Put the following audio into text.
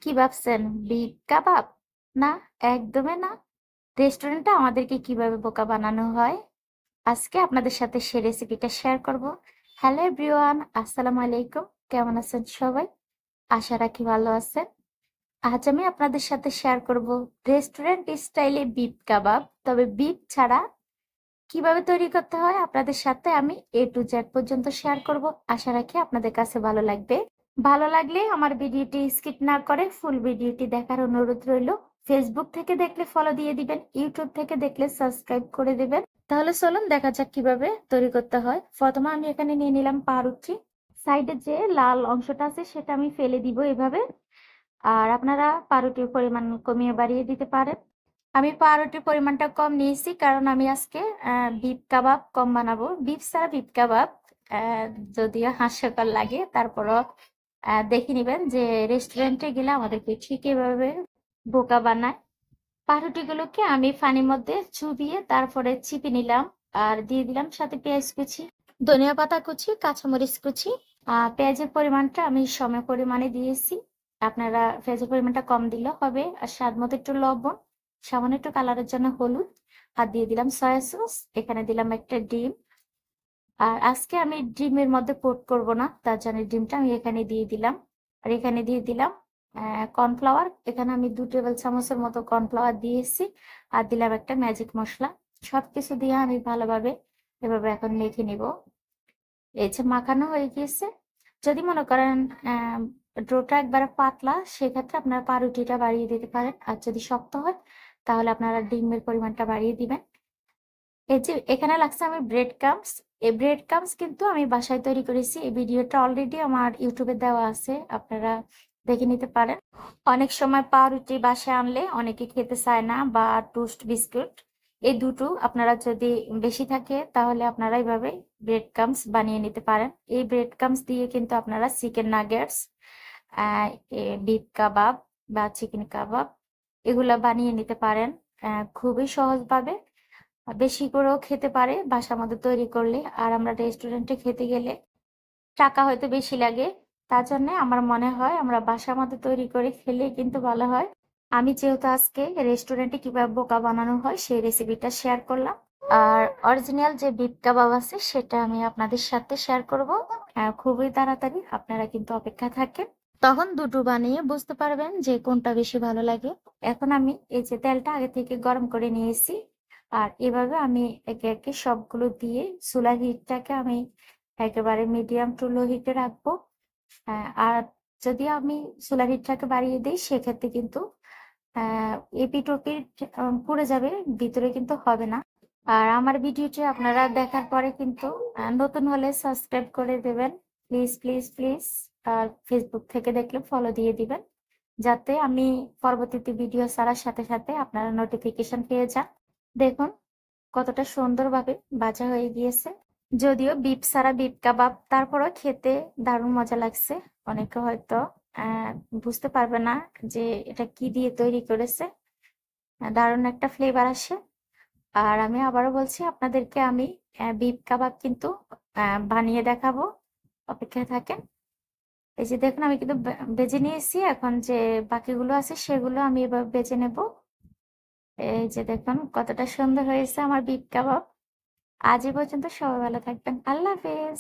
কি ভাবছেন? বিফ কাবাব? না, একদমই না। রেস্টুরেন্টে আমাদেরকে কিভাবে বোকা বানানো হয়, আজকে আপনাদের সাথে সে রেসিপিটা শেয়ার করব। হ্যালো এভরিওয়ান, আসসালামু আলাইকুম। কেমন আছেন সবাই? আশা রাখি ভালো আছেন। আজ আমি আপনাদের সাথে শেয়ার করব রেস্টুরেন্ট স্টাইলে বিফ কাবাব, তবে বিফ ছাড়া। কিভাবে তৈরি করতে হয় আপনাদের সাথে আমি A to Z পর্যন্ত শেয়ার করব। আশা রাখি আপনাদের কাছে ভালো লাগবে। ভালো লাগলে আমার ভিডিওটি স্কিপ না করে ফুল ভিডিওটি দেখার অনুরোধ রইল। ফেসবুক থেকে দেখলে ফলো দিয়ে দিবেন, ইউটিউব থেকে দেখলে সাবস্ক্রাইব করে দিবেন। তাহলে চলুন দেখা যাক কিভাবে তৈরি করতে হয়। প্রথমে আমি এখানে নিয়ে নিলাম পাউরুটি। সাইডে যে লাল অংশটা আছে সেটা আমি ফেলে দিব এভাবে। আর আপনারা পাউরুটির পরিমাণ কমিয়ে বাড়িয়ে দিতে পারেন। আমি পাউরুটির পরিমাণটা কম নিয়েছি কারণ আমি আজকে বিফ কাবাব কম বানাবো। বিফ ছাড়া বিফ কাবাব আহ, যদিও হাস্যকর লাগে, তারপরও দেখে নিবেন যে রেস্টুরেন্টে গেলে আমাদেরকে ঠিক এভাবে বোকা বানায়। পাউরুটিগুলোকে আমি পানির মধ্যে চুবিয়ে তারপরে চিপে নিলাম। আর দিয়ে দিলাম সাথে পেঁয়াজ কুচি, ধনিয়া পাতা কুচি, কাঁচামরিচ কুচি। পেঁয়াজের পরিমাণটা আমি সম পরিমাণে দিয়েছি। আপনারা পেঁয়াজের পরিমাণটা কম দিলেও হবে। আর স্বাদ মতো একটু লবণ, সামান্য একটু কালারের জন্য হলুদ, আর দিয়ে দিলাম সয়া সস। এখানে দিলাম একটা ডিম। আর আজকে আমি ডিমের মধ্যে কোট করব না, তার জন্য ডিমটা আমি এখানে দিয়ে দিলাম। আর এখানে দিয়ে দিলাম কর্নফ্লাওয়ার। এখানে আমি 2 টেবিল চামচের মতো কর্নফ্লাওয়ার দিয়েছি। আর দিলাম একটা ম্যাজিক মশলা। সবকিছু দিয়ে আমি ভালোভাবে এভাবে এখন মেখে নিব। এই যে মাখানো হয়ে গিয়েছে। যদি মনে করেন ডোটা একবারে পাতলা, সেক্ষেত্রে আপনারা পাউরুটিটা বাড়িয়ে দিতে পারেন। আর যদি শক্ত হয় তাহলে আপনারা ডিমের পরিমাণটা বাড়িয়ে দিবেন। এই যে এখানে লাগছে আমি ব্রেড ক্রাম্বস। এই ব্রেড ক্রাম্বস কিন্তু আমি বাসায় তৈরি করেছি। এই ভিডিওটা অলরেডি আমার ইউটিউবে দেওয়া আছে, আপনারা দেখে নিতে পারেন। অনেক সময় পাউরুটি বাসায় আনলে অনেকে খেতে চায় না, বা টোস্ট বিস্কুট, এই দুটো আপনারা যদি বেশি থাকে তাহলে আপনারা এইভাবে ব্রেড ক্রাম্বস বানিয়ে নিতে পারেন। এই ব্রেড ক্রাম্বস দিয়ে কিন্তু আপনারা চিকেন নাগেটস, বিফ কাবাব বা চিকেন কাবাব এগুলা বানিয়ে নিতে পারেন খুবই সহজভাবে। বেশি করেও খেতে পারে বাসার মধ্যে তৈরি করলে। আর আমরা রেস্টুরেন্টে খেতে গেলে টাকা হয়তো বেশি লাগে, তার জন্য আমার মনে হয় আমরা বাসার মধ্যে তৈরি করে খেলে কিন্তু ভালো হয়। আমি যেহেতু আজকে রেস্টুরেন্টে কিভাবে বোকা বানানো হয় সেই রেসিপিটা শেয়ার করলাম। আর অরিজিনাল যে বিফ কাবাব আছে সেটা আমি আপনাদের সাথে শেয়ার করব খুবই তাড়াতাড়ি। আপনারা কিন্তু অপেক্ষা থাকেন, তখন দুটো বানিয়ে বুঝতে পারবেন যে কোনটা বেশি ভালো লাগে। এখন আমি এই যে তেলটা আগে থেকে গরম করে নিয়েছি। আর এভাবে আমি একে একে সবগুলো দিয়ে চুলার হিটটাকে আমি একেবারে মিডিয়াম টু লো হিটে রাখবো। আর যদি আমি চুলার হিটটাকে বাড়িয়ে দিই সেক্ষেত্রে কিন্তু এপিট ওপিট পুড়ে যাবে, ভিতরে কিন্তু হবে না। আর আমার ভিডিওটি আপনারা দেখার পরে কিন্তু নতুন হলে সাবস্ক্রাইব করে দেবেন, প্লিজ প্লিজ প্লিজ। আর ফেসবুক থেকে দেখলে ফলো দিয়ে দিবেন, যাতে আমি পরবর্তীতে ভিডিও ছাড়ার সাথে সাথে আপনারা নোটিফিকেশন পেয়ে যান। দেখুন কতটা সুন্দরভাবে ভাজা হয়ে গিয়েছে। যদিও বিফ ছাড়া বিফ কাবাব, তারপরও খেতে দারুণ মজা লাগছে। অনেকে হয়তো আহ বুঝতে পারবে না যে এটা কি দিয়ে তৈরি করেছে। দারুণ একটা ফ্লেভার আসে। আর আমি আবারও বলছি আপনাদেরকে, আমি বিফ কাবাব কিন্তু বানিয়ে দেখাবো, অপেক্ষায় থাকেন। এই যে দেখুন আমি কিন্তু বেজে নিয়েছি। এখন যে বাকিগুলো আছে সেগুলো আমি এবার বেজে নেব। এই যে দেখুন কতটা সুন্দর হয়েছে আমার বিফ কাবাব। আজ এই পর্যন্ত, সবাই ভালো থাকবেন। আল্লাহ হাফেজ।